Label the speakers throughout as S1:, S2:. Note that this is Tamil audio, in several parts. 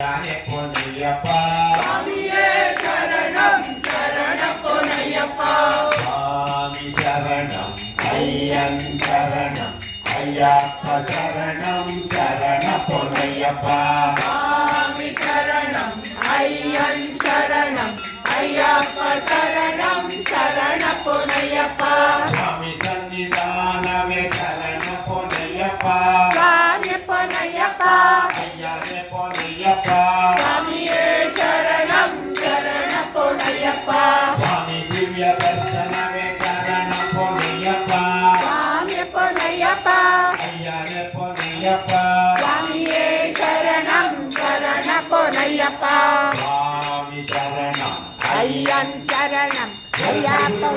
S1: பொன்னையப்பா
S2: சுவாமியே சரணம் சரணம் பொன்னையப்பா
S1: சுவாமி சரணம் ஐயன் சரணம் ஐயப்ப சரணம் சரண பொன்னையப்பா
S2: சுவாமி சரணம் ஐயன் சரணம் ஐயப்ப சரணம் சரண பொன்னையப்பா
S1: சுவாமி சன்னிதானமே சரண பொன்னையப்பா
S2: சுவாமி பொன்னையப்பா
S1: ஐயனே பொன்னையப்பா
S2: சுவாமியே சரணம் சரண பொன்னையப்பா
S1: சுவாமி திவ்ய தர்சனமே சரண பொன்னையப்பா
S2: சுவாமி பொன்னையப்பா
S1: ஐயனே பொன்னையப்பா
S2: சுவாமியே சரணம் சரண பொன்னையப்பா
S1: சுவாமி சரணம்
S2: ஐயன் சரணம் ஐயப்ப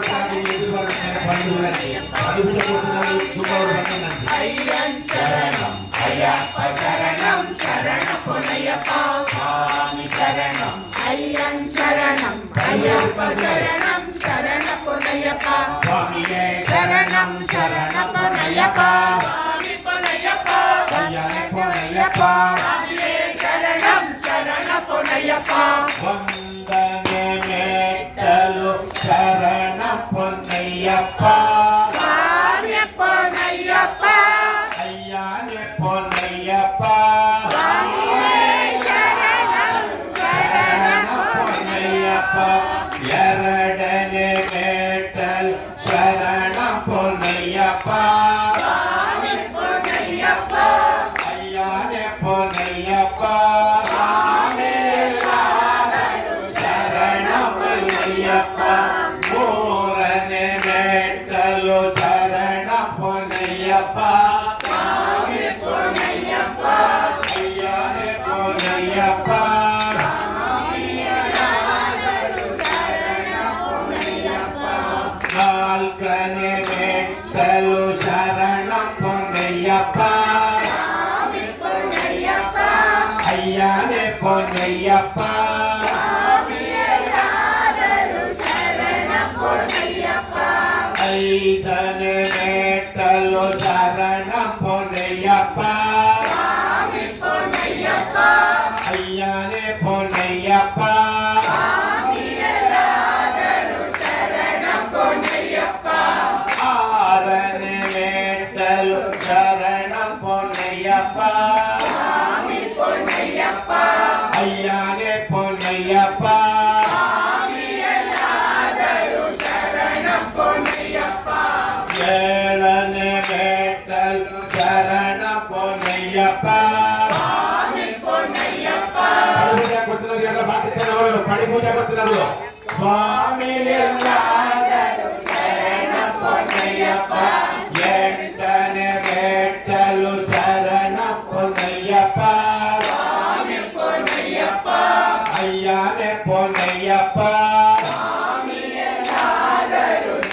S2: ஐயன் சரணம் ஐயப்ப சரணம் சரண பொன்னையப்பா
S1: சுவாமி சரணம்
S2: ஐயன் சரணம் ஐயப்ப சரணம் சரண பொன்னையப்பா
S1: சுவாமியே
S2: சரணம் சரண பொன்னையப்பா சுவாமி பொன்னையப்பா
S1: ஐயனே பொன்னையப்பா
S2: சுவாமியே சரணம் சரண பொன்னையப்பா
S1: வந்தனே மேட்டலு சரண பொன்னையப்பா
S2: சுவாமி பொன்னையப்பா
S1: ஐயனே பொன்னையப்பா
S2: சுவாமியே சரணம் சரண
S1: பொன்னையப்பா ಎರಡನೇ ಮೇಟಲ್ ಶರಣ ಪೊನ್ನಯ್ಯಪ್ಪ
S2: சுவாமி பொன்னையப்பா
S1: ಅಯ್ಯನೇ ಪೊನ್ನಯ್ಯಪ್ಪ ಶರಣ ಪೊನ್ನಯ್ಯಪ್ಪ ಮೂರನೇ ಮೇಟಲು ಶರಣ ಪೊನ್ನಯ್ಯಪ್ಪ
S2: சுவாமி பொன்னையப்பா
S1: ಅಯ್ಯನೇ ಪೊನ್ನಯ್ಯಪ್ಪ ನಾಲ್ಕನೇ ಮೆಟ್ಟಲು ಶರಣ ಪೊನ್ನಯ್ಯಪ್ಪ
S2: சுவாமி பொன்னையப்பா
S1: ಅಯ್ಯನೇ ಪೊನ್ನಯ್ಯಪ್ಪ
S2: சரண பொன்னையப்பா
S1: ಐದನೇ ಮೆಟ್ಟಲು ಶರಣ ಪೊನ್ನಯ್ಯಪ್ಪ
S2: சுவாமி பொன்னையப்பா
S1: ಅಯ್ಯನೇ ಪೊನ್ನಯ್ಯಪ್ಪ
S2: சரண பொன்னையப்பா
S1: ಆರನೇ ಮೆಟ್ಟಲು ಶರಣ ಪೊನ್ನಯ್ಯಪ್ಪ
S2: சுவாமி பொன்னையப்பா
S1: ಅಯ್ಯನೇ ಪೊನ್ನಯ್ಯಪ್ಪ
S2: சரண பொன்னையப்பா
S1: ಏಳನೇ ಮೆಟ್ಟಲು ಶರಣ ಪೊನ್ನಯ್ಯಪ್ಪ
S2: சுவாமி பொன்னையப்பா
S1: ಪಡಿಪೂಜೆ ಗೊತ್ತಿರೋದು ಸ್ವಾಮಿ
S2: சரண பொன்னையப்ப
S1: ಎಂಟನೇ ಮೆಟ್ಟಲು ಶರಣ ಪೊನ್ನಯ್ಯಪ್ಪ
S2: சுவாமி பொன்னையப்ப
S1: ಅಯ್ಯನೇ ಪೊನ್ನಯ್ಯಪ್ಪ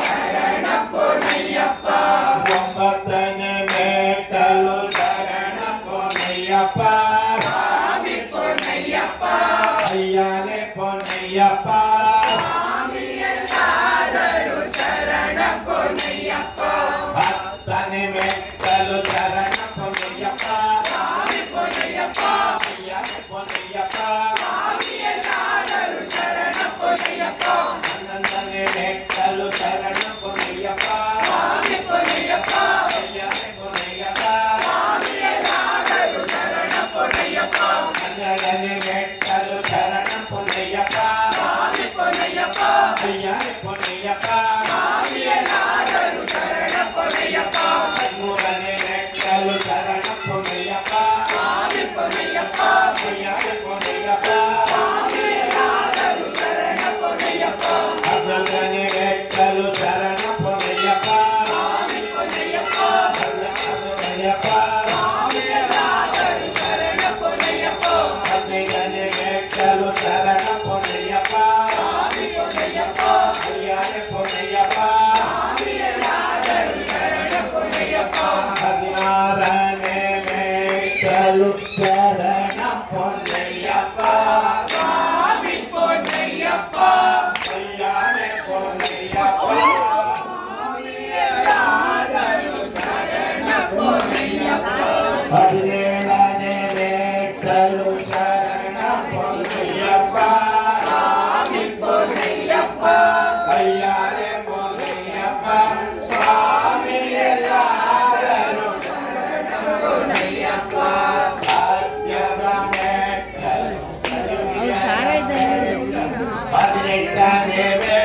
S2: சரண பொன்னையப்ப
S1: ಒಂಬತ್ತನೇ ಮೆಟ್ಟಲು ಶರಣ ಪೊನ್ನಯ್ಯಪ್ಪ
S2: சுவாமி பொன்னையப்ப
S1: ಅಯ್ಯನೇ ಪೊನ್ನಯ್ಯಪ್ಪ
S2: சரண பொன்னையப்ப
S1: ಹತ್ತನೇ ಮೆಟ್ಟಲು ಶರಣ ಪೊನ್ನಯ್ಯಪ್ಪ
S2: சுவாமி பொன்னையப்ப
S1: ಅಯ್ಯನೇ ಪೊನ್ನಯ್ಯಪ್ಪ
S2: சரண பொன்னையப்ப
S1: ಹನ್ನೊಂದನೇ ಮೆಟ್ಟಲು ಶರಣ ಪೊನ್ನಯ್ಯಪ್ಪ
S2: சுவாமி பொன்னையப்ப
S1: ಅಯ್ಯನೇ ಪೊನ್ನಯ್ಯಪ್ಪ
S2: சரண பொன்னையப்ப
S1: ಹನ್ನೆರಡನೇ ಮೆಟ್ಟಲು ಶರಣ ಪೊನ್ನಯ್ಯಪ್ಪ
S2: சுவாமி பொன்னையப்ப
S1: ಅಯ್ಯನೇ ಪೊನ್ನಯ್ಯಪ್ಪ
S2: சரண பொன்னையப்ப
S1: ಹದಿಮೂರನೇ ಮೆಟ್ಟಲು ಶರಣ ಪೊನ್ನಯ್ಯಪ್ಪ
S2: சுவாமி பொன்னையப்ப
S1: ಅಯ್ಯನೇ ಪೊನ್ನಯ್ಯಪ್ಪ
S2: சரண பொன்னையப்ப
S1: ಹದಿನಾಲ್ಕನೇ ಮೆಟ್ಟಲು ಶರಣ ಪೊನ್ನಯ್ಯಪ್ಪ
S2: சுவாமி பொன்னையப்ப
S1: ಪೊನ್ನಯ್ಯಪ್ಪ
S2: சரண பொன்னையப்ப
S1: ಹದಿನೈದನೇ ಮೆಟ್ಟಲು ಶರಣ ಪೊನ್ನಯ್ಯಪ್ಪ
S2: சுவாமி பொன்னையப்ப
S1: ಅಯ್ಯನೇ ಪೊನ್ನಯ್ಯಪ್ಪ
S2: சரண பொன்னையப்ப
S1: ಹದಿನಾರನೇ ಮೆಟ್ಟಲು ಶರಣ ಪೊನ್ನಯ್ಯಪ್ಪ
S2: சுவாமி பொன்னையப்ப
S1: ಅಯ್ಯನೇ ಪೊನ್ನಯ್ಯಪ್ಪ
S2: சரண பொன்னையப்ப
S1: ಹದಿನೇಳನೇ ಮೆಟ್ಟಲು ಶರಣ பொன்னையப்பா
S2: சாமி பொன்னையப்பா
S1: கையாலே பொன்னையப்பா சுவாமி எல்லாரும்
S2: பொன்னையப்பா
S1: சத்யசமேற்ற பதினெட்டாம் தேவே